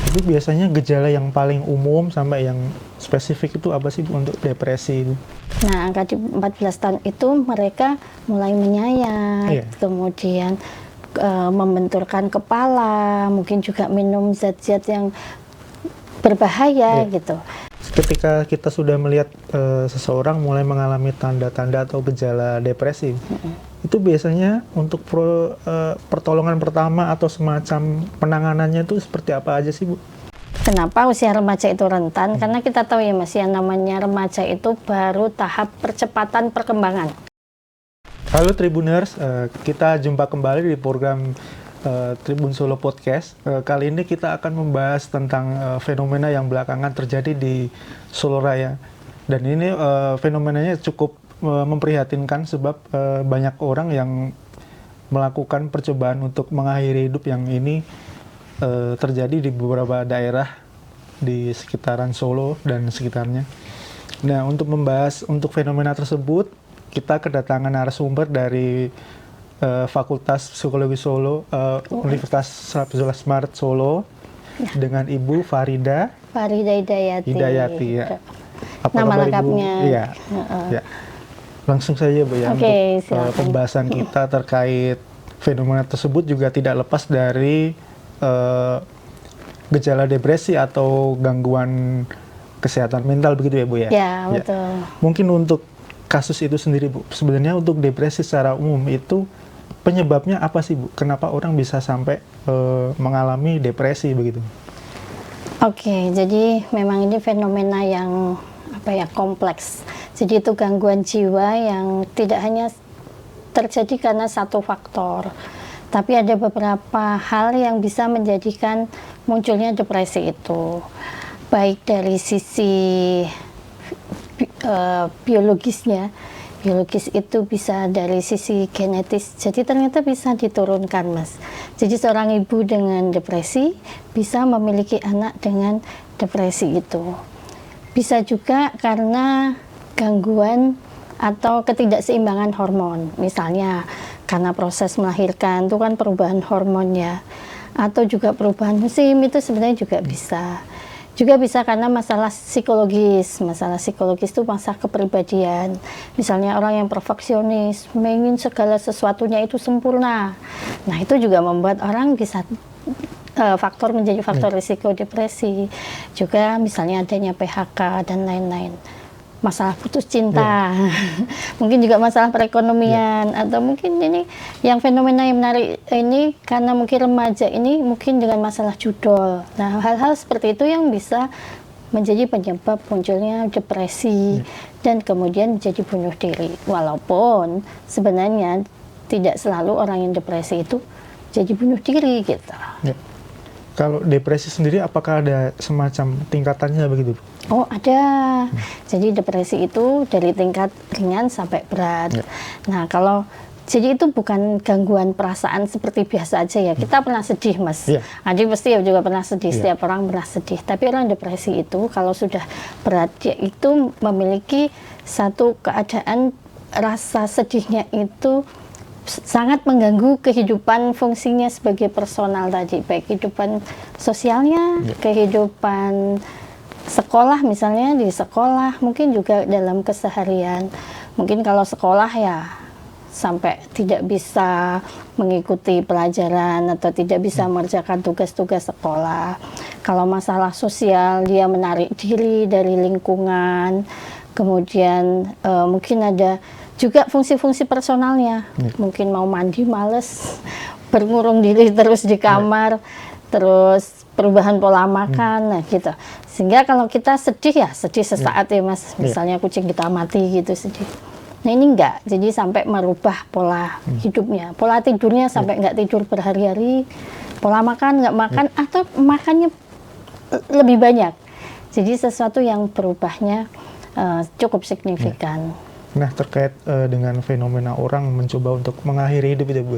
Tapi biasanya gejala yang paling umum sampai yang spesifik itu apa sih Bu untuk depresi itu? Nah, angka di 14 tahun itu mereka mulai menyayat, kemudian membenturkan kepala, mungkin juga minum zat-zat yang berbahaya gitu. Ketika kita sudah melihat seseorang mulai mengalami tanda-tanda atau gejala depresi, itu biasanya untuk pertolongan pertama atau semacam penanganannya itu seperti apa aja sih Bu? Kenapa usia remaja itu rentan? Karena kita tahu ya Mas, yang namanya remaja itu baru tahap percepatan perkembangan. Halo Tribuners, kita jumpa kembali di program Tribun Solo Podcast. Kali ini kita akan membahas tentang fenomena yang belakangan terjadi di Solo Raya. Dan ini fenomenanya cukup memprihatinkan sebab banyak orang yang melakukan percobaan untuk mengakhiri hidup yang ini terjadi di beberapa daerah di sekitaran Solo dan sekitarnya. Nah, untuk membahas untuk fenomena tersebut, kita kedatangan narasumber dari Fakultas Psikologi Solo, Universitas Sarjana Smart Solo, dengan Ibu Farida Hidayati. Ya. Apa nama kabar, lengkapnya? Ibu? Iya. Ya. Langsung saja Bu ya, untuk pembahasan kita terkait fenomena tersebut juga tidak lepas dari gejala depresi atau gangguan kesehatan mental begitu ya Bu ya? Ya, betul. Mungkin untuk kasus itu sendiri Bu, sebenarnya untuk depresi secara umum itu penyebabnya apa sih Bu? Kenapa orang bisa sampai mengalami depresi begitu? Oke, jadi memang ini fenomena yang kompleks. Jadi itu gangguan jiwa yang tidak hanya terjadi karena satu faktor, tapi ada beberapa hal yang bisa menjadikan munculnya depresi itu, baik dari sisi biologisnya. Biologis itu bisa dari sisi genetis, jadi ternyata bisa diturunkan Mas. Jadi seorang ibu dengan depresi bisa memiliki anak dengan depresi itu. Bisa juga karena gangguan atau ketidakseimbangan hormon, misalnya karena proses melahirkan itu kan perubahan hormonnya, atau juga perubahan musim itu sebenarnya juga bisa. Juga bisa karena masalah psikologis itu masalah kepribadian. Misalnya orang yang perfeksionis, ingin segala sesuatunya itu sempurna. Nah itu juga membuat orang bisa menjadi faktor risiko depresi. Juga misalnya adanya PHK dan lain-lain. Masalah putus cinta, mungkin juga masalah perekonomian, atau mungkin ini yang fenomena yang menarik ini karena mungkin remaja ini mungkin dengan masalah judol. Nah hal-hal seperti itu yang bisa menjadi penyebab munculnya depresi dan kemudian menjadi bunuh diri. Walaupun sebenarnya tidak selalu orang yang depresi itu jadi bunuh diri gitu. Kalau depresi sendiri apakah ada semacam tingkatannya begitu? Oh ada, jadi depresi itu dari tingkat ringan sampai berat. Nah jadi itu bukan gangguan perasaan seperti biasa aja ya. Kita pernah sedih Mas, Adi pasti juga pernah sedih, setiap orang pernah sedih. Tapi orang depresi itu kalau sudah berat, dia itu memiliki satu keadaan rasa sedihnya itu sangat mengganggu kehidupan fungsinya sebagai personal tadi, baik kehidupan sosialnya, kehidupan sekolah misalnya di sekolah, mungkin juga dalam keseharian. Mungkin kalau sekolah ya sampai tidak bisa mengikuti pelajaran atau tidak bisa mengerjakan tugas-tugas sekolah. Kalau masalah sosial dia menarik diri dari lingkungan, kemudian mungkin ada juga fungsi-fungsi personalnya, mungkin mau mandi males, berngurung diri terus di kamar, terus perubahan pola makan, nah gitu. Sehingga kalau kita sedih ya sedih sesaat ya Mas, misalnya kucing kita mati gitu sedih. Nah ini enggak, jadi sampai merubah pola hidupnya, pola tidurnya sampai enggak tidur berhari-hari, pola makan enggak makan atau makannya lebih banyak. Jadi sesuatu yang berubahnya cukup signifikan. Nah terkait dengan fenomena orang mencoba untuk mengakhiri hidup itu Bu,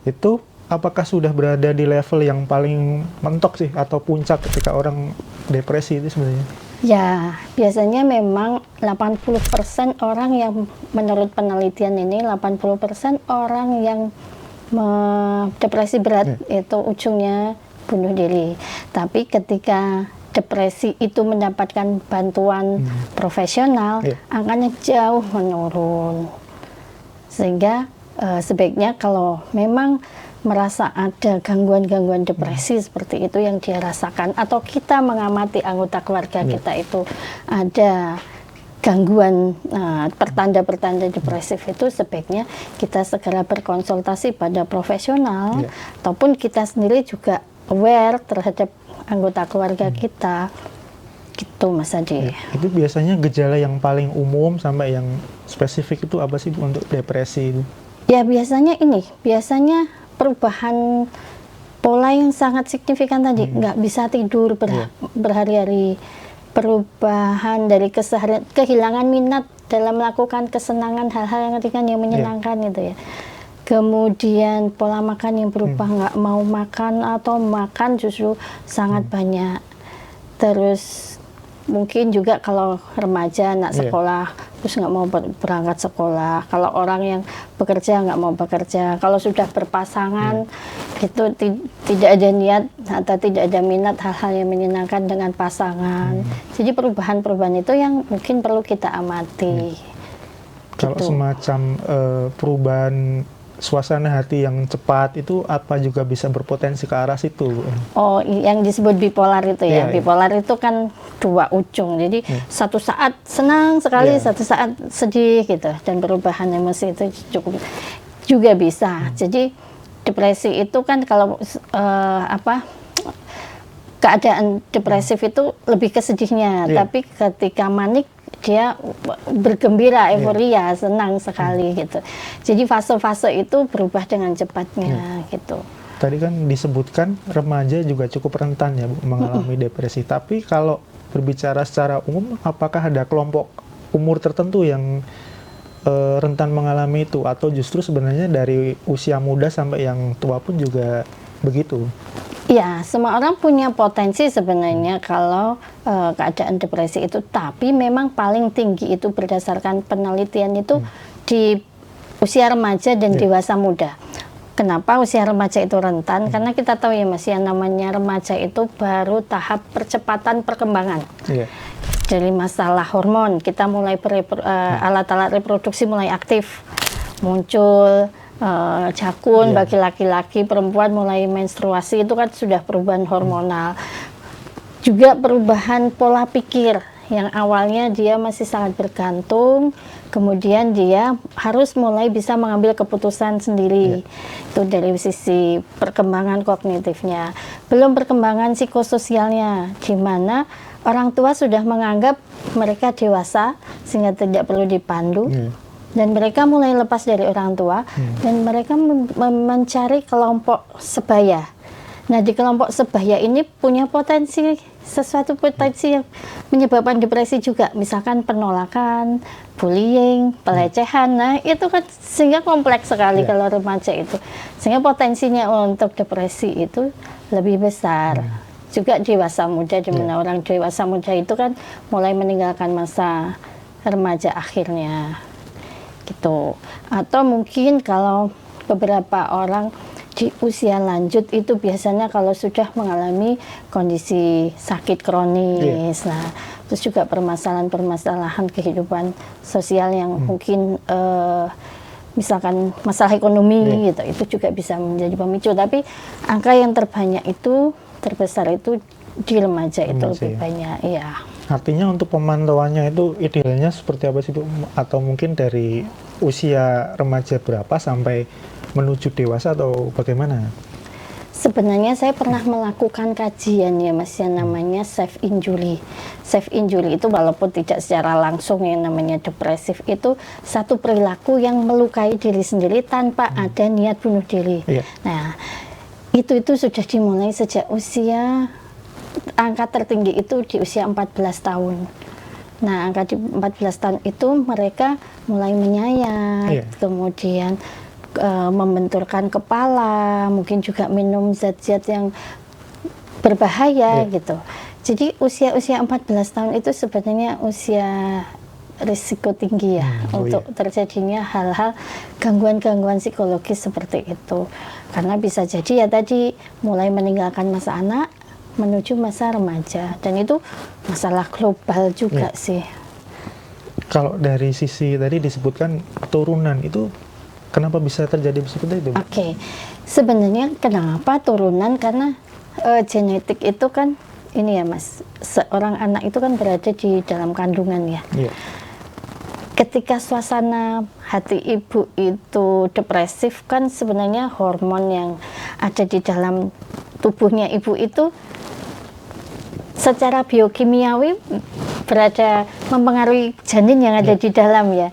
itu apakah sudah berada di level yang paling mentok sih atau puncak ketika orang depresi itu sebenarnya? Ya, biasanya memang 80% orang yang menurut penelitian ini 80% orang yang depresi berat itu ujungnya bunuh diri. Tapi ketika depresi itu mendapatkan bantuan profesional, angkanya jauh menurun. Sehingga sebaiknya kalau memang merasa ada gangguan-gangguan depresi seperti itu yang dia rasakan, atau kita mengamati anggota keluarga kita itu ada gangguan pertanda-pertanda depresif, itu sebaiknya kita segera berkonsultasi pada profesional, ataupun kita sendiri juga aware terhadap anggota keluarga kita. Gitu Mas Adi. Itu biasanya gejala yang paling umum sampai yang spesifik itu apa sih Bu untuk depresi itu? Ya biasanya perubahan pola yang sangat signifikan tadi, nggak bisa tidur berhari-hari, perubahan dari keseharian, kehilangan minat dalam melakukan kesenangan, hal-hal yang ringan yang menyenangkan itu ya. Kemudian pola makan yang berubah, nggak mau makan atau makan justru sangat banyak. Terus mungkin juga kalau remaja anak sekolah terus nggak mau berangkat sekolah, kalau orang yang bekerja nggak mau bekerja, kalau sudah berpasangan itu tidak ada niat atau tidak ada minat hal-hal yang menyenangkan dengan pasangan. Jadi perubahan-perubahan itu yang mungkin perlu kita amati. Kalau semacam perubahan suasana hati yang cepat itu apa juga bisa berpotensi ke arah situ? Oh, yang disebut bipolar itu ya. Bipolar itu kan dua ujung. Jadi satu saat senang sekali, satu saat sedih gitu. Dan perubahan emosi itu cukup juga bisa. Jadi depresi itu kan kalau keadaan depresif itu lebih ke sedihnya, tapi ketika manik dia bergembira, euforia, senang sekali gitu. Jadi fase-fase itu berubah dengan cepatnya gitu. Tadi kan disebutkan remaja juga cukup rentan ya Bu, mengalami depresi. Tapi kalau berbicara secara umum, apakah ada kelompok umur tertentu yang rentan mengalami itu, atau justru sebenarnya dari usia muda sampai yang tua pun juga begitu? Ya, semua orang punya potensi sebenarnya kalau keadaan depresi itu, tapi memang paling tinggi itu berdasarkan penelitian itu di usia remaja dan dewasa muda. Kenapa usia remaja itu rentan? Karena kita tahu ya Mas, yang namanya remaja itu baru tahap percepatan perkembangan. Dari masalah hormon, kita mulai alat-alat reproduksi mulai aktif, muncul jakun bagi laki-laki, perempuan mulai menstruasi, itu kan sudah perubahan hormonal. Juga perubahan pola pikir, yang awalnya dia masih sangat bergantung, kemudian dia harus mulai bisa mengambil keputusan sendiri. Itu dari sisi perkembangan kognitifnya. Belum perkembangan psikososialnya, di mana orang tua sudah menganggap mereka dewasa sehingga tidak perlu dipandu. Dan mereka mulai lepas dari orang tua, dan mereka mencari kelompok sebaya. Nah, di kelompok sebaya ini punya sesuatu potensi yang menyebabkan depresi juga. Misalkan penolakan, bullying, pelecehan. Nah, itu kan sehingga kompleks sekali kalau remaja itu. Sehingga potensinya untuk depresi itu lebih besar. Juga dewasa muda, di mana orang dewasa muda itu kan mulai meninggalkan masa remaja akhirnya. Gitu. Atau mungkin kalau beberapa orang di usia lanjut itu biasanya kalau sudah mengalami kondisi sakit kronis, nah terus juga permasalahan-permasalahan kehidupan sosial yang mungkin misalkan masalah ekonomi gitu, itu juga bisa menjadi pemicu. Tapi angka yang terbesar itu di remaja itu lebih banyak, ya. Artinya untuk pemantauannya itu idealnya seperti apa sih Bu? Atau mungkin dari usia remaja berapa sampai menuju dewasa atau bagaimana? Sebenarnya saya pernah melakukan kajian ya Mas, yang namanya self injury. Self injury itu walaupun tidak secara langsung yang namanya depresif, itu satu perilaku yang melukai diri sendiri tanpa ada niat bunuh diri. Nah, itu sudah dimulai sejak usia, angka tertinggi itu di usia 14 tahun. Nah, angka di 14 tahun itu mereka mulai menyayat, kemudian membenturkan kepala, mungkin juga minum zat-zat yang berbahaya gitu. Jadi usia 14 tahun itu sebenarnya usia risiko tinggi ya untuk terjadinya hal-hal gangguan-gangguan psikologis seperti itu. Karena bisa jadi ya tadi mulai meninggalkan masa anak menuju masa remaja, dan itu masalah global juga sih. Kalau dari sisi tadi disebutkan turunan, itu kenapa bisa terjadi seperti itu? Oke, sebenarnya kenapa turunan, karena genetik itu kan ini ya Mas, seorang anak itu kan berada di dalam kandungan ya. Ketika suasana hati ibu itu depresif, kan sebenarnya hormon yang ada di dalam tubuhnya ibu itu secara biokimiawi berada mempengaruhi janin yang ada di dalam ya.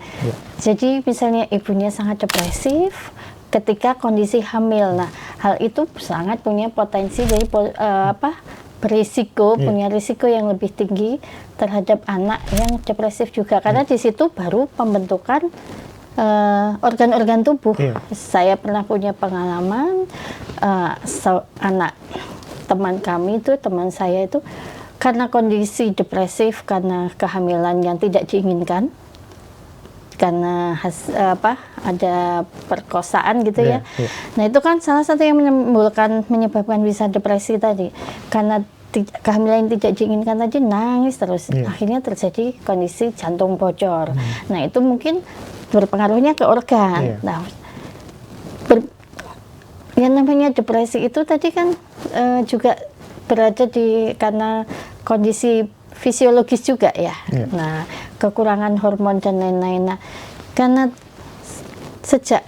Jadi misalnya ibunya sangat depresif ketika kondisi hamil, nah hal itu sangat punya potensi dari berisiko, punya risiko yang lebih tinggi terhadap anak yang depresif juga, karena di situ baru pembentukan organ-organ tubuh. Saya pernah punya pengalaman anak teman kami itu, teman saya itu karena kondisi depresif, karena kehamilan yang tidak diinginkan, karena ada perkosaan gitu ya. Nah itu kan salah satu yang menyebabkan bisa depresi tadi, karena kehamilan yang tidak diinginkan tadi, nangis terus, akhirnya terjadi kondisi jantung bocor. Nah itu mungkin berpengaruhnya ke organ. Nah yang namanya depresi itu tadi kan juga berada karena kondisi fisiologis juga ya. Nah kekurangan hormon dan lain-lain. Nah karena sejak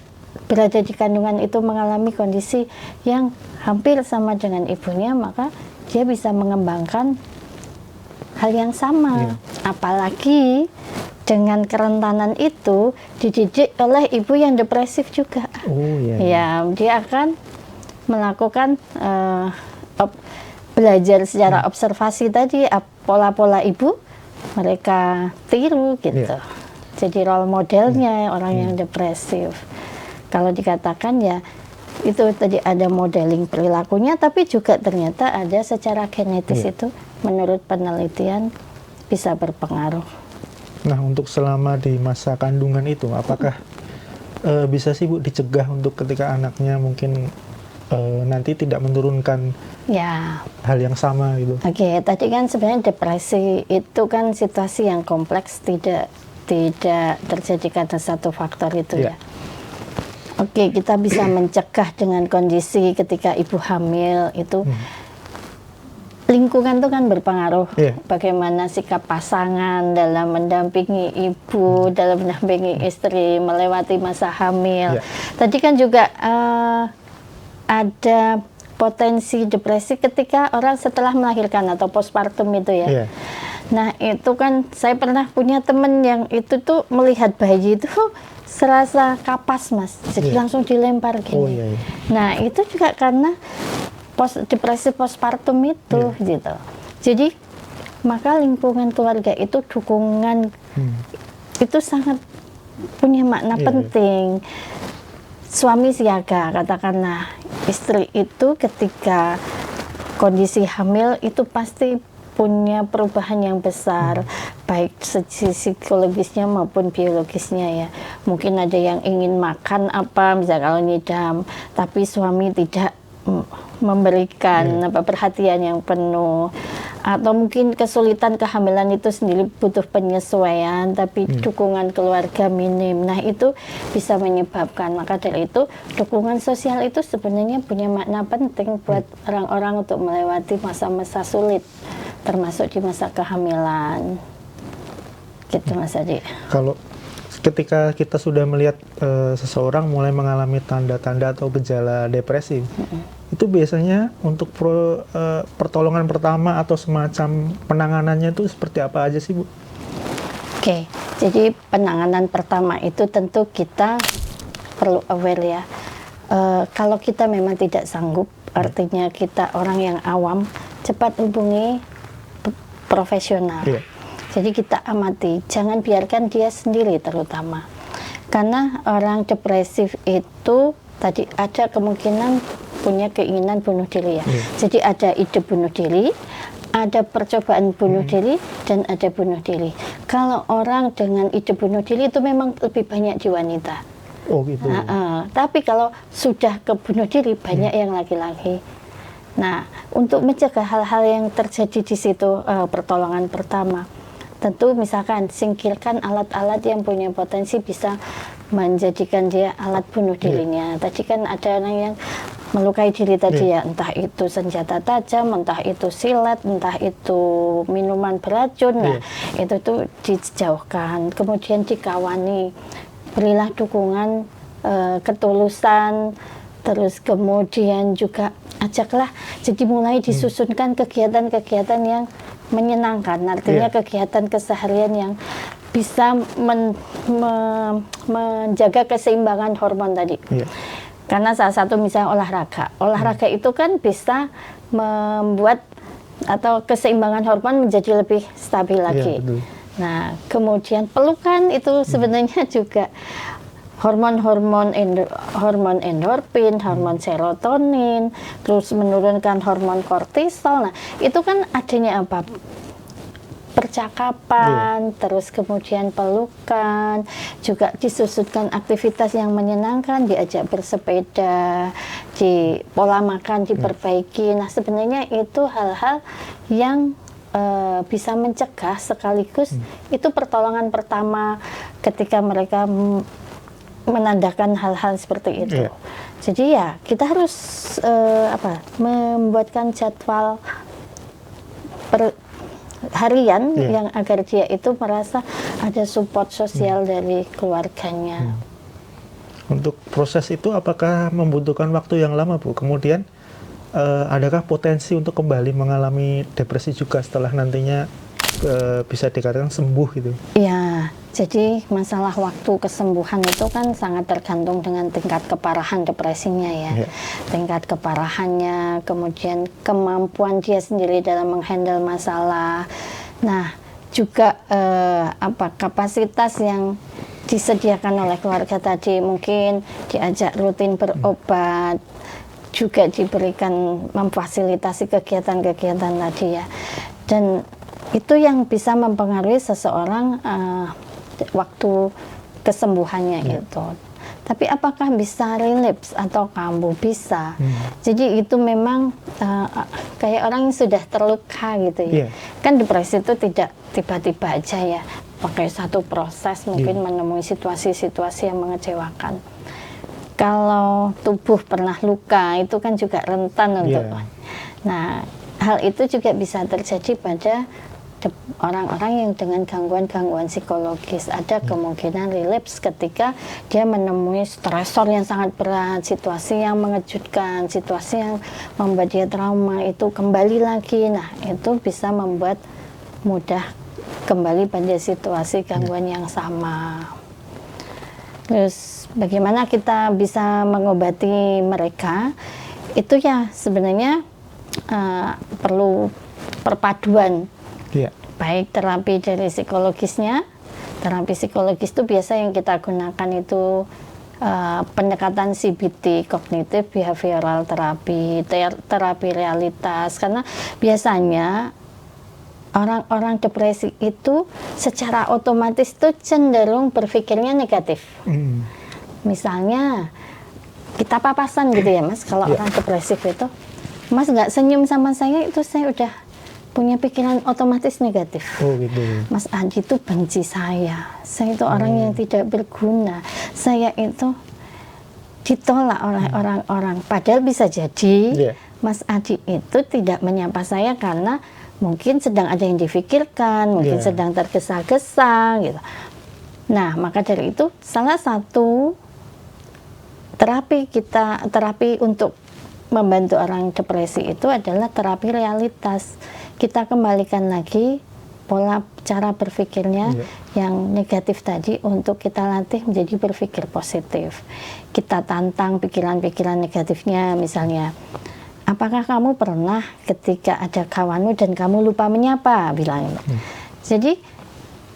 berada di kandungan itu mengalami kondisi yang hampir sama dengan ibunya, maka dia bisa mengembangkan hal yang sama. Apalagi dengan kerentanan itu dididik oleh ibu yang depresif juga. Ya, dia akan melakukan belajar secara observasi tadi, pola-pola ibu mereka tiru gitu. Jadi role modelnya orang yang depresif. Kalau dikatakan ya itu tadi ada modeling perilakunya, tapi juga ternyata ada secara genetis itu menurut penelitian bisa berpengaruh. Nah untuk selama di masa kandungan itu, apakah bisa sih Bu dicegah untuk ketika anaknya mungkin nanti tidak menurunkan hal yang sama gitu? Oke, tadi kan sebenarnya depresi itu kan situasi yang kompleks, tidak terjadi karena satu faktor itu ya. Oke, kita bisa mencegah dengan kondisi ketika ibu hamil itu lingkungan itu kan berpengaruh. Bagaimana sikap pasangan dalam mendampingi ibu, dalam mendampingi istri melewati masa hamil. Tadi kan juga ada potensi depresi ketika orang setelah melahirkan atau postpartum itu ya. Nah itu kan saya pernah punya temen yang itu tuh melihat bayi itu serasa kapas Mas, jadi langsung dilempar gini. Nah itu juga karena depresi postpartum itu gitu. Jadi maka lingkungan keluarga itu dukungan itu sangat punya makna penting. Suami siaga, katakanlah istri itu ketika kondisi hamil itu pasti punya perubahan yang besar, baik segi psikologisnya maupun biologisnya ya. Mungkin ada yang ingin makan apa, misalnya kalau ngidam, tapi suami tidak memberikan perhatian yang penuh, atau mungkin kesulitan kehamilan itu sendiri butuh penyesuaian, tapi dukungan keluarga minim. Nah itu bisa menyebabkan, maka dari itu dukungan sosial itu sebenarnya punya makna penting buat orang-orang untuk melewati masa-masa sulit, termasuk di masa kehamilan. Gitu Mas Adi. Kalau ketika kita sudah melihat seseorang mulai mengalami tanda-tanda atau gejala depresi, itu biasanya untuk pertolongan pertama atau semacam penanganannya itu seperti apa aja sih Bu? Oke, jadi penanganan pertama itu tentu kita perlu aware ya. Kalau kita memang tidak sanggup, artinya kita orang yang awam, cepat hubungi profesional. Jadi kita amati, jangan biarkan dia sendiri terutama. Karena orang depresif itu tadi ada kemungkinan punya keinginan bunuh diri ya. Jadi ada ide bunuh diri, ada percobaan bunuh diri dan ada bunuh diri. Kalau orang dengan ide bunuh diri itu memang lebih banyak di wanita. Oh gitu. Tapi kalau sudah ke bunuh diri banyak yang laki-laki. Nah, untuk mencegah hal-hal yang terjadi di situ, pertolongan pertama, tentu misalkan singkirkan alat-alat yang punya potensi bisa menjadikan dia alat bunuh dirinya. Tadi kan ada orang yang melukai diri tadi ya, entah itu senjata tajam, entah itu silet, entah itu minuman beracun. Nah, itu tuh dijauhkan. Kemudian dikawani, berilah dukungan, ketulusan, terus kemudian juga ajaklah. Jadi mulai disusunkan kegiatan-kegiatan yang menyenangkan, artinya kegiatan keseharian yang bisa menjaga keseimbangan hormon tadi. Karena salah satu misalnya olahraga itu kan bisa membuat atau keseimbangan hormon menjadi lebih stabil lagi. Nah, kemudian pelukan itu sebenarnya juga hormon endorfin, hormon serotonin, terus menurunkan hormon kortisol. Nah, itu kan adanya apa? Percakapan, terus kemudian pelukan, juga disusutkan aktivitas yang menyenangkan, diajak bersepeda, di pola makan diperbaiki. Nah, sebenarnya itu hal-hal yang bisa mencegah sekaligus itu pertolongan pertama ketika mereka menandakan hal-hal seperti itu. Jadi ya kita harus membuatkan jadwal harian yang agar dia itu merasa ada support sosial dari keluarganya. Untuk proses itu apakah membutuhkan waktu yang lama, Bu? Kemudian adakah potensi untuk kembali mengalami depresi juga setelah nantinya bisa dikatakan sembuh gitu? Ya, jadi masalah waktu kesembuhan itu kan sangat tergantung dengan tingkat keparahan depresinya ya. Tingkat keparahannya, kemudian kemampuan dia sendiri dalam menghandle masalah. Nah, juga kapasitas yang disediakan oleh keluarga tadi, mungkin diajak rutin berobat, juga diberikan memfasilitasi kegiatan-kegiatan tadi ya. Dan itu yang bisa mempengaruhi seseorang waktu kesembuhannya itu. Tapi apakah bisa relapse atau kambuh? Bisa. Jadi itu memang kayak orang yang sudah terluka gitu ya. Kan depresi itu tidak tiba-tiba aja ya. Pakai satu proses mungkin menemui situasi-situasi yang mengecewakan. Kalau tubuh pernah luka itu kan juga rentan untuk. Nah, hal itu juga bisa terjadi pada orang-orang yang dengan gangguan-gangguan psikologis. Ada kemungkinan relapse ketika dia menemui stresor yang sangat berat, situasi yang mengejutkan, situasi yang membuat dia trauma, itu kembali lagi. Nah, itu bisa membuat mudah kembali pada situasi gangguan yang sama. Terus bagaimana kita bisa mengobati mereka? Itu ya sebenarnya perlu perpaduan. Baik terapi dari psikologisnya. Terapi psikologis itu biasa yang kita gunakan itu pendekatan CBT, Cognitive Behavioral Therapy, terapi realitas. Karena biasanya orang-orang depresi itu secara otomatis tuh cenderung berpikirnya negatif. Misalnya kita papasan gitu ya Mas, kalau orang depresif itu, Mas nggak senyum sama saya, itu saya udah punya pikiran otomatis negatif. Oh gitu. Mas Adi itu benci saya itu orang yang tidak berguna, saya itu ditolak oleh orang-orang. Padahal bisa jadi Mas Adi itu tidak menyapa saya karena mungkin sedang ada yang difikirkan, mungkin sedang tergesa-gesa gitu. Nah, maka dari itu salah satu terapi untuk membantu orang depresi itu adalah terapi realitas. Kita kembalikan lagi pola cara berpikirnya yang negatif tadi untuk kita latih menjadi berpikir positif. Kita tantang pikiran-pikiran negatifnya, misalnya, apakah kamu pernah ketika ada kawanmu dan kamu lupa menyapa, bilang. Jadi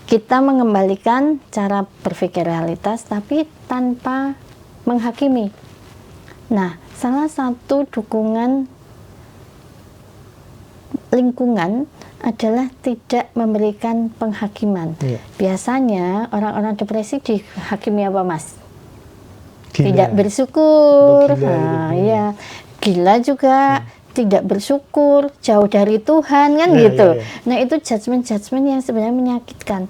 kita mengembalikan cara berpikir realitas tapi tanpa menghakimi. Nah, salah satu dukungan lingkungan adalah tidak memberikan penghakiman. Biasanya orang-orang depresi dihakimi apa, Mas? Gila. Tidak bersyukur. Gila, Nah, ya. Gila juga, tidak bersyukur, jauh dari Tuhan, kan gitu. Nah, itu judgement-judgement yang sebenarnya menyakitkan.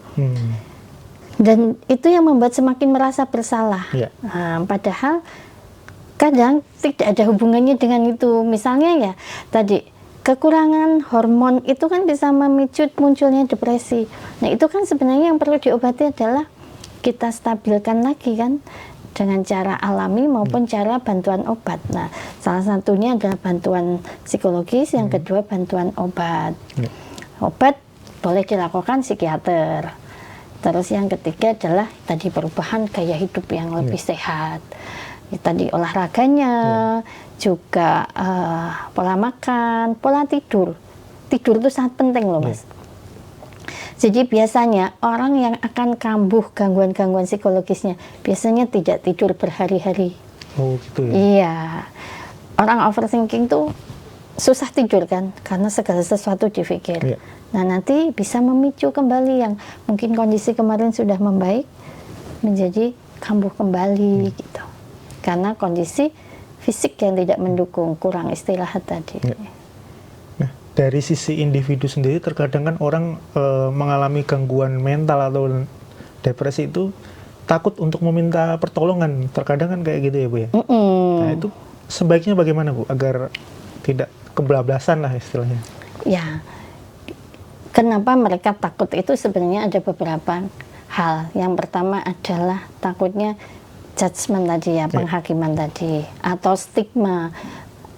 Dan itu yang membuat semakin merasa bersalah. Nah, padahal kadang tidak ada hubungannya dengan itu. Misalnya ya, tadi kekurangan hormon itu kan bisa memicu munculnya depresi. Nah, itu kan sebenarnya yang perlu diobati adalah kita stabilkan lagi kan, dengan cara alami maupun cara bantuan obat. Nah, salah satunya adalah bantuan psikologis, yang kedua bantuan obat. Obat boleh dilakukan psikiater. Terus yang ketiga adalah tadi perubahan gaya hidup yang lebih sehat. Tadi olahraganya, juga pola makan, pola tidur. Tidur itu sangat penting loh, Mas. Jadi biasanya orang yang akan kambuh gangguan-gangguan psikologisnya biasanya tidak tidur berhari-hari. Oh gitu ya? Iya. Orang overthinking tuh susah tidur kan, karena segala sesuatu dipikir. Nah, nanti bisa memicu kembali yang mungkin kondisi kemarin sudah membaik menjadi kambuh kembali gitu. Karena kondisi fisik yang tidak mendukung, kurang istirahat tadi. Nah, dari sisi individu sendiri terkadang kan orang mengalami gangguan mental atau depresi itu takut untuk meminta pertolongan. Terkadang kan kayak gitu ya, Bu ya? Nah, itu sebaiknya bagaimana, Bu, agar tidak kebablasan lah istilahnya? Ya, kenapa mereka takut itu sebenarnya ada beberapa hal. Yang pertama adalah takutnya judgement tadi ya, penghakiman tadi, atau stigma.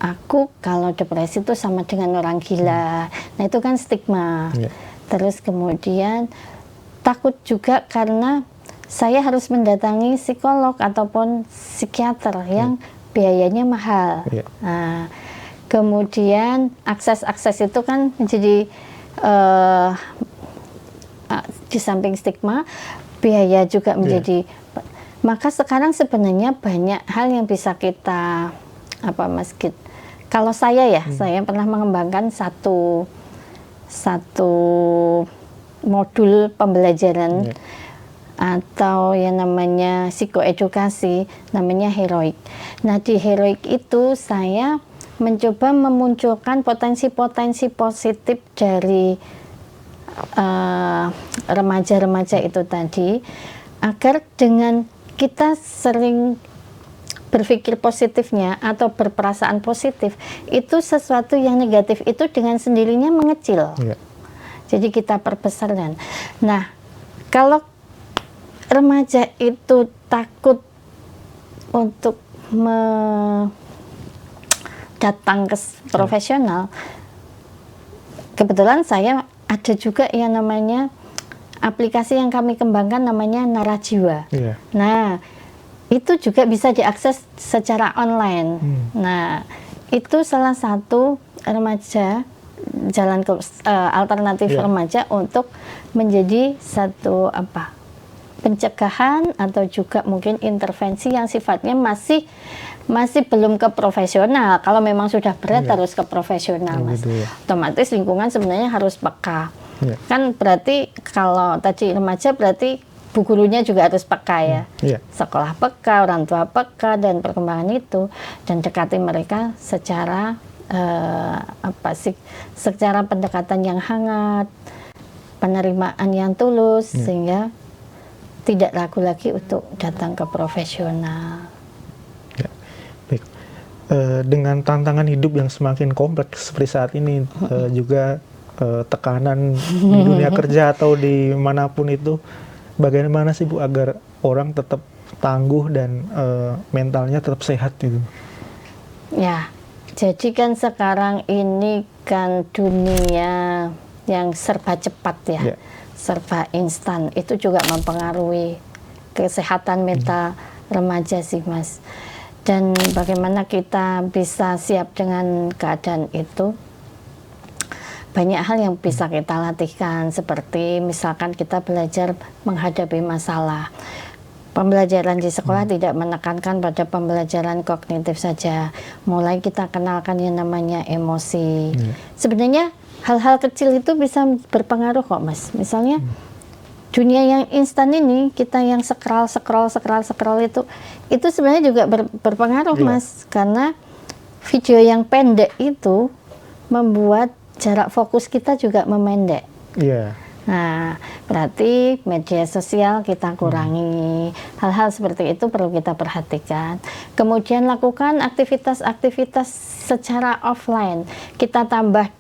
Aku kalau depresi itu sama dengan orang gila. Nah, itu kan stigma. Terus kemudian takut juga karena saya harus mendatangi psikolog ataupun psikiater yang biayanya mahal. Nah, kemudian akses itu kan menjadi di samping stigma, biaya juga menjadi. Maka sekarang sebenarnya banyak hal yang bisa kita Mas Git. Kalau saya ya, saya pernah mengembangkan satu modul pembelajaran atau yang namanya psikoedukasi, namanya Heroik. Nah, di Heroik itu saya mencoba memunculkan potensi-potensi positif dari remaja-remaja itu tadi, agar dengan kita sering berpikir positifnya atau berperasaan positif, itu sesuatu yang negatif itu dengan sendirinya mengecil. Jadi kita perbesar. Nah, kalau remaja itu takut untuk datang ke profesional, kebetulan saya ada juga yang namanya aplikasi yang kami kembangkan namanya Narajiwa. Nah, itu juga bisa diakses secara online. Nah, itu salah satu remaja jalan ke alternatif remaja untuk menjadi satu pencegahan atau juga mungkin intervensi yang sifatnya masih belum ke profesional. Kalau memang sudah berat harus ke profesional, Mas. Otomatis lingkungan sebenarnya harus peka. Kan berarti kalau tadi remaja berarti bu gurunya juga harus peka ya. Sekolah peka, orang tua peka, dan perkembangan itu, dan dekati mereka secara secara pendekatan yang hangat, penerimaan yang tulus, sehingga tidak ragu lagi untuk datang ke profesional. Baik. Dengan tantangan hidup yang semakin kompleks seperti saat ini, juga tekanan di dunia kerja atau di manapun itu, bagaimana sih, Bu, agar orang tetap tangguh dan mentalnya tetap sehat gitu? Ya, jadi kan sekarang ini kan dunia yang serba cepat ya, serba instan, itu juga mempengaruhi kesehatan mental remaja sih, Mas. Dan bagaimana kita bisa siap dengan keadaan itu? Banyak hal yang bisa kita latihkan, seperti misalkan kita belajar menghadapi masalah. Pembelajaran di sekolah tidak menekankan pada pembelajaran kognitif saja. Mulai kita kenalkan yang namanya emosi. Sebenarnya hal-hal kecil itu bisa berpengaruh kok Mas. Misalnya dunia yang instan ini, kita yang scroll itu sebenarnya juga berpengaruh Mas, karena video yang pendek itu membuat jarak fokus kita juga memendek. Nah, berarti media sosial kita kurangi. Hal-hal seperti itu perlu kita perhatikan. Kemudian lakukan aktivitas-aktivitas secara offline. Kita tambah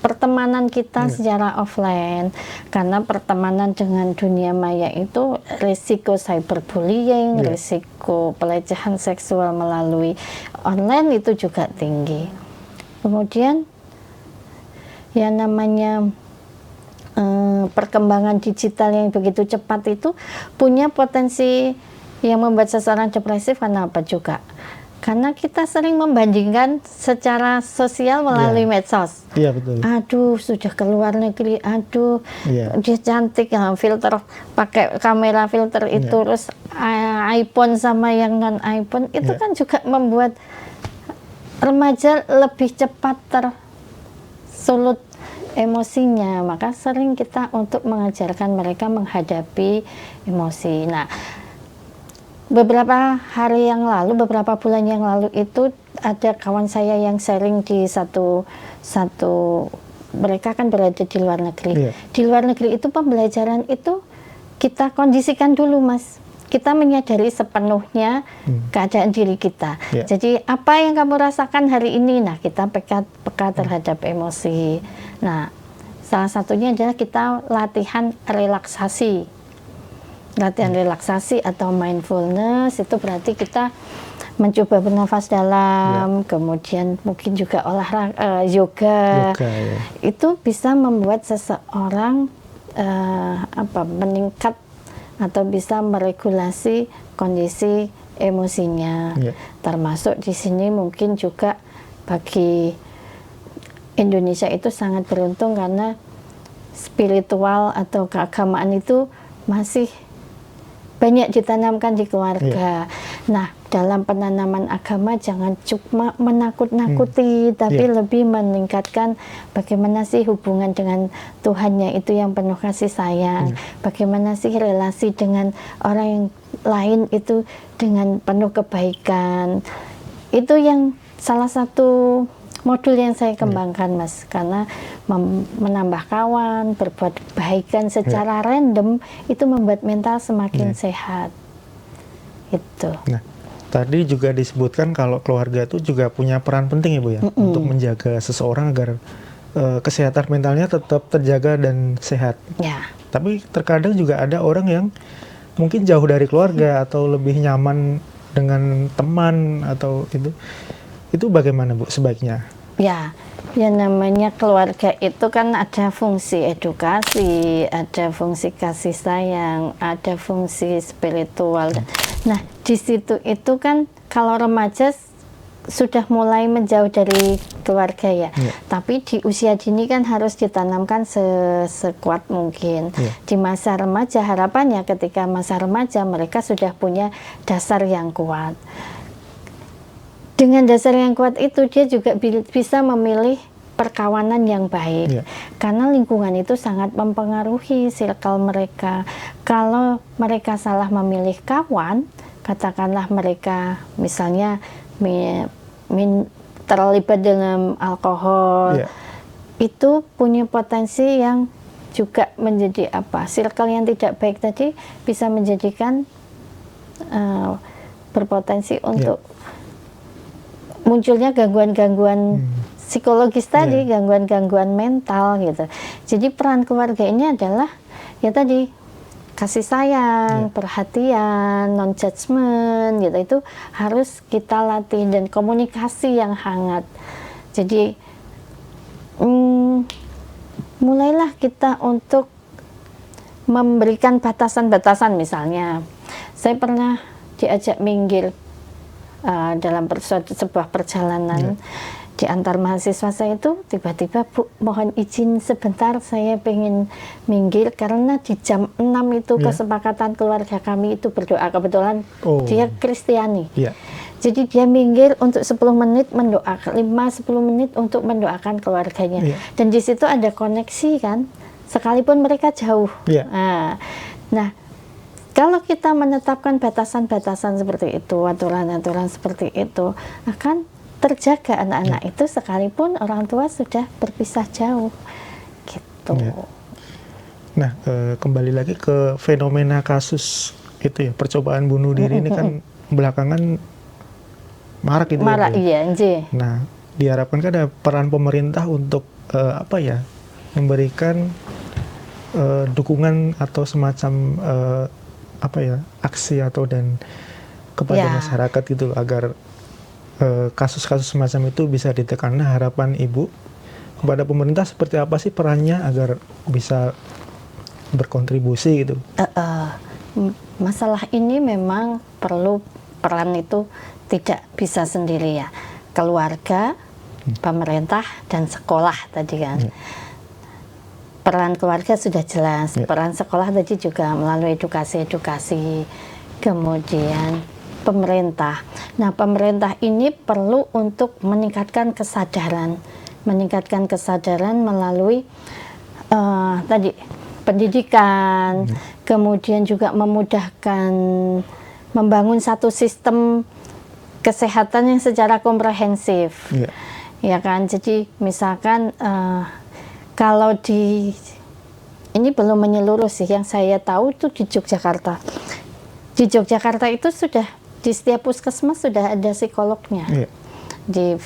pertemanan kita secara offline, karena pertemanan dengan dunia maya itu risiko cyberbullying, risiko pelecehan seksual melalui online itu juga tinggi. Kemudian yang namanya perkembangan digital yang begitu cepat itu punya potensi yang membuat seseorang depresif. Kenapa juga? Karena kita sering membandingkan secara sosial melalui medsos. Betul. Aduh, sudah ke luar negeri, aduh, dia cantik, filter, pakai kamera filter itu, terus iPhone sama yang non iPhone, itu kan juga membuat remaja lebih cepat tersulut emosinya. Maka sering kita untuk mengajarkan mereka menghadapi emosi. Nah, beberapa hari yang lalu, beberapa bulan yang lalu itu ada kawan saya yang sharing di satu mereka kan berada di luar negeri. Di luar negeri itu pembelajaran itu kita kondisikan dulu Mas. Kita menyadari sepenuhnya keadaan diri kita. Jadi apa yang kamu rasakan hari ini? Nah, kita peka terhadap emosi. Nah, salah satunya adalah kita latihan relaksasi. Latihan relaksasi atau mindfulness itu berarti kita mencoba bernafas dalam, kemudian mungkin juga olahraga yoga itu bisa membuat seseorang meningkat atau bisa meregulasi kondisi emosinya. Termasuk di sini mungkin juga bagi Indonesia itu sangat beruntung karena spiritual atau keagamaan itu masih banyak ditanamkan di keluarga. Nah, dalam penanaman agama jangan cuma menakut-nakuti, tapi lebih meningkatkan bagaimana sih hubungan dengan Tuhannya itu yang penuh kasih sayang. Bagaimana sih relasi dengan orang yang lain itu dengan penuh kebaikan. Itu yang salah satu modul yang saya kembangkan Mas, karena menambah kawan, berbuat kebaikan secara random itu membuat mental semakin sehat. Itu. Nah, tadi juga disebutkan kalau keluarga itu juga punya peran penting ya Bu ya, untuk menjaga seseorang agar kesehatan mentalnya tetap terjaga dan sehat. Tapi terkadang juga ada orang yang mungkin jauh dari keluarga atau lebih nyaman dengan teman atau itu bagaimana Bu sebaiknya? Ya, yang namanya keluarga itu kan ada fungsi edukasi, ada fungsi kasih sayang, ada fungsi spiritual. Nah, di situ itu kan kalau remaja sudah mulai menjauh dari keluarga ya. Tapi di usia dini kan harus ditanamkan sekuat mungkin. Di masa remaja harapannya ketika masa remaja mereka sudah punya dasar yang kuat. Dengan dasar yang kuat itu dia juga bisa memilih perkawanan yang baik. Karena lingkungan itu sangat mempengaruhi circle mereka. Kalau mereka salah memilih kawan, katakanlah mereka misalnya terlibat dengan alkohol, itu punya potensi yang juga menjadi circle yang tidak baik tadi bisa menjadikan berpotensi untuk munculnya gangguan-gangguan psikologis tadi, gangguan-gangguan mental gitu. Jadi peran keluarga ini adalah ya tadi kasih sayang, perhatian, non judgment gitu, itu harus kita latih, dan komunikasi yang hangat. Jadi mulailah kita untuk memberikan batasan-batasan. Misalnya saya pernah diajak minggir dalam sebuah perjalanan di antar mahasiswa saya itu, tiba-tiba Bu, mohon izin sebentar, saya pengen minggir karena di jam 6 itu kesepakatan keluarga kami itu berdoa. Kebetulan dia Kristiani. Jadi dia minggir untuk 10 menit mendoakan, 5-10 menit untuk mendoakan keluarganya. Dan di situ ada koneksi kan, sekalipun mereka jauh. Nah, kalau kita menetapkan batasan-batasan seperti itu, aturan-aturan seperti itu, akan terjaga anak-anak itu sekalipun orang tua sudah berpisah jauh. Gitu. Nah, kembali lagi ke fenomena kasus itu ya, percobaan bunuh diri ini kan belakangan marak itu. Marak, iya. Nah, diharapkan kan ada peran pemerintah untuk memberikan dukungan atau semacam aksi atau dan kepada masyarakat gitu agar kasus-kasus semacam itu bisa ditekan. Nah, harapan Ibu kepada pemerintah seperti apa sih perannya agar bisa berkontribusi gitu? Masalah ini memang perlu peran itu tidak bisa sendiri ya, keluarga, pemerintah, dan sekolah tadi kan. Peran keluarga sudah jelas, peran sekolah tadi juga melalui edukasi, kemudian pemerintah. Nah, pemerintah ini perlu untuk meningkatkan kesadaran melalui tadi pendidikan, kemudian juga memudahkan membangun satu sistem kesehatan yang secara komprehensif, ya kan. Jadi misalkan kalau ini belum menyeluruh sih, yang saya tahu itu di Yogyakarta. Di Yogyakarta itu sudah di setiap puskesmas sudah ada psikolognya. Di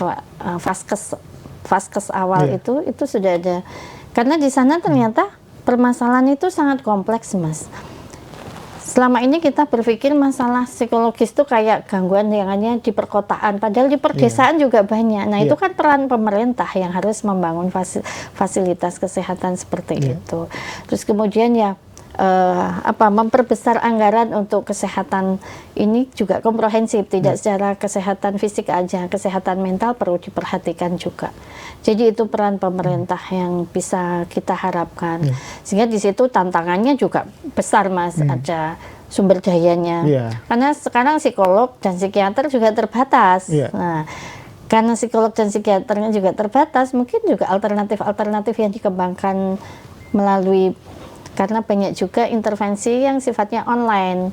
vaskes awal itu sudah ada. Karena di sana ternyata permasalahan itu sangat kompleks, Mas. Selama ini kita berpikir masalah psikologis itu kayak gangguan yang hanya di perkotaan, padahal di perdesaan juga banyak. Nah, itu kan peran pemerintah yang harus membangun fasilitas kesehatan seperti itu. Terus kemudian memperbesar anggaran untuk kesehatan ini juga komprehensif, tidak secara kesehatan fisik aja, kesehatan mental perlu diperhatikan juga. Jadi itu peran pemerintah yang bisa kita harapkan. Sehingga di situ tantangannya juga besar, Mas, ada sumber dayanya. Karena sekarang psikolog dan psikiater juga terbatas. Nah, karena psikolog dan psikiaternya juga terbatas, mungkin juga alternatif-alternatif yang dikembangkan melalui, karena banyak juga intervensi yang sifatnya online.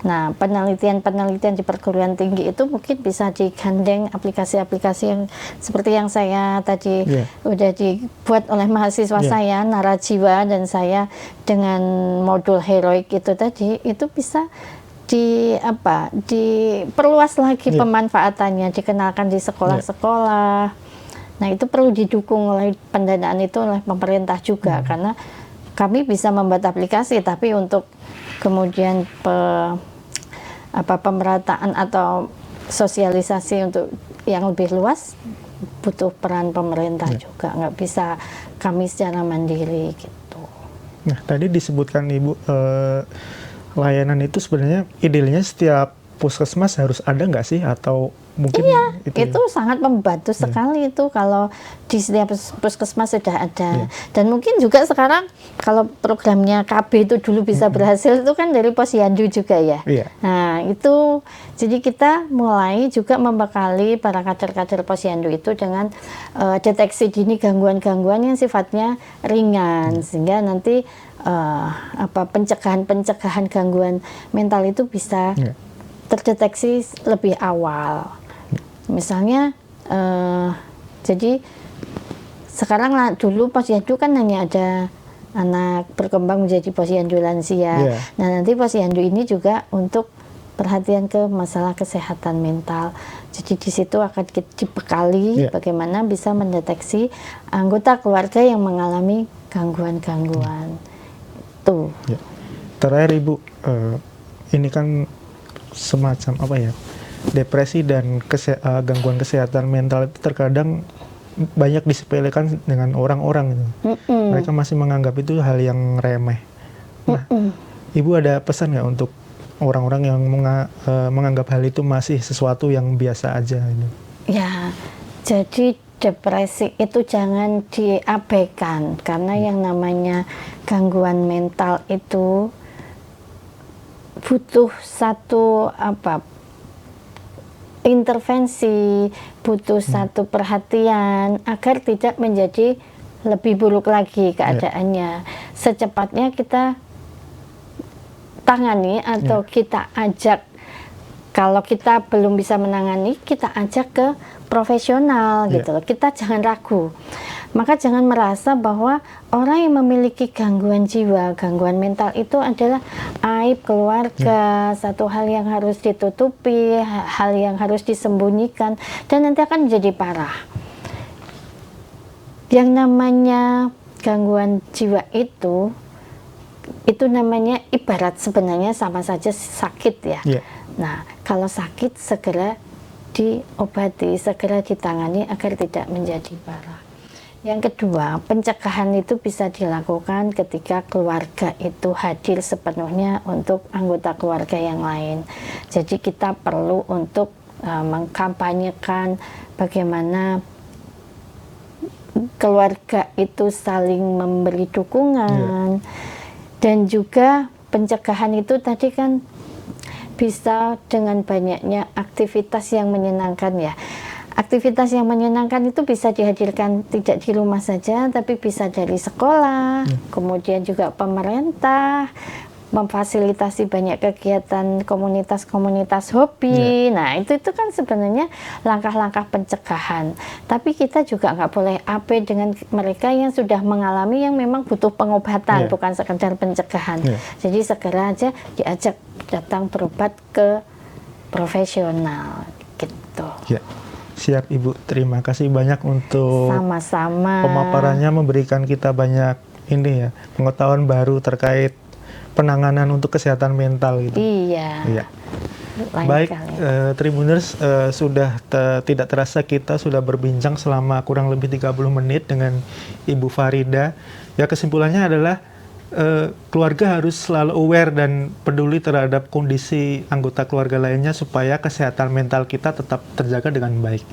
Nah, penelitian-penelitian di perguruan tinggi itu mungkin bisa digandeng aplikasi-aplikasi yang seperti yang saya tadi udah dibuat oleh mahasiswa saya, Narajiwa, dan saya dengan modul heroik itu tadi, itu bisa diperluas lagi pemanfaatannya, dikenalkan di sekolah-sekolah. Nah, itu perlu didukung oleh pendanaan itu oleh pemerintah juga, karena kami bisa membuat aplikasi, tapi untuk kemudian pemerataan atau sosialisasi untuk yang lebih luas butuh peran pemerintah juga, nggak bisa kami secara mandiri gitu. Nah, tadi disebutkan Ibu layanan itu sebenarnya idealnya setiap puskesmas harus ada nggak sih, atau mungkin itu sangat membantu sekali itu kalau di setiap puskesmas sudah ada. Dan mungkin juga sekarang kalau programnya KB itu dulu bisa berhasil, itu kan dari Posyandu juga ya. Nah, itu jadi kita mulai juga membekali para kader-kader Posyandu itu dengan deteksi dini gangguan-gangguan yang sifatnya ringan, sehingga nanti pencegahan gangguan mental itu bisa terdeteksi lebih awal. Misalnya, jadi sekarang dulu Posyandu kan hanya ada anak berkembang menjadi Posyandu lansia. Nah, nanti Posyandu ini juga untuk perhatian ke masalah kesehatan mental. Jadi di situ akan dibekali bagaimana bisa mendeteksi anggota keluarga yang mengalami gangguan-gangguan. Tuh. Terakhir Ibu, ini kan semacam depresi dan gangguan kesehatan mental itu terkadang banyak disepelekan dengan orang-orang gitu. Mereka masih menganggap itu hal yang remeh. Nah, Ibu ada pesan nggak untuk orang-orang yang menganggap hal itu masih sesuatu yang biasa aja gitu? Ya, jadi depresi itu jangan diabaikan, karena yang namanya gangguan mental itu butuh satu intervensi, butuh satu perhatian agar tidak menjadi lebih buruk lagi keadaannya. Secepatnya kita tangani atau kita ajak, kalau kita belum bisa menangani, kita ajak ke profesional gitu loh. Kita jangan ragu. Maka jangan merasa bahwa orang yang memiliki gangguan jiwa, gangguan mental itu adalah aib keluarga, satu hal yang harus ditutupi, hal yang harus disembunyikan, dan nanti akan menjadi parah. Yang namanya gangguan jiwa itu namanya ibarat sebenarnya sama saja sakit ya. Nah, kalau sakit segera diobati, segera ditangani agar tidak menjadi parah. Yang kedua, pencegahan itu bisa dilakukan ketika keluarga itu hadir sepenuhnya untuk anggota keluarga yang lain. Jadi kita perlu untuk mengkampanyekan bagaimana keluarga itu saling memberi dukungan, dan juga pencegahan itu tadi kan bisa dengan banyaknya aktivitas yang menyenangkan ya. Aktivitas yang menyenangkan itu bisa dihadirkan tidak di rumah saja, tapi bisa dari sekolah, kemudian juga pemerintah memfasilitasi banyak kegiatan komunitas-komunitas hobi. Nah, itu kan sebenarnya langkah-langkah pencegahan. Tapi kita juga nggak boleh abai dengan mereka yang sudah mengalami, yang memang butuh pengobatan, bukan sekedar pencegahan. Jadi segera aja diajak datang berobat ke profesional gitu. Siap Ibu, terima kasih banyak untuk sama-sama pemaparannya, memberikan kita banyak ini ya, pengetahuan baru terkait penanganan untuk kesehatan mental gitu. Iya. Baik, Tribuners, sudah tidak terasa kita sudah berbincang selama kurang lebih 30 menit dengan Ibu Farida. Ya, kesimpulannya adalah keluarga harus selalu aware dan peduli terhadap kondisi anggota keluarga lainnya supaya kesehatan mental kita tetap terjaga dengan baik.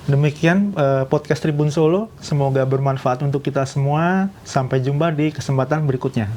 Demikian podcast Tribun Solo, semoga bermanfaat untuk kita semua. Sampai jumpa di kesempatan berikutnya.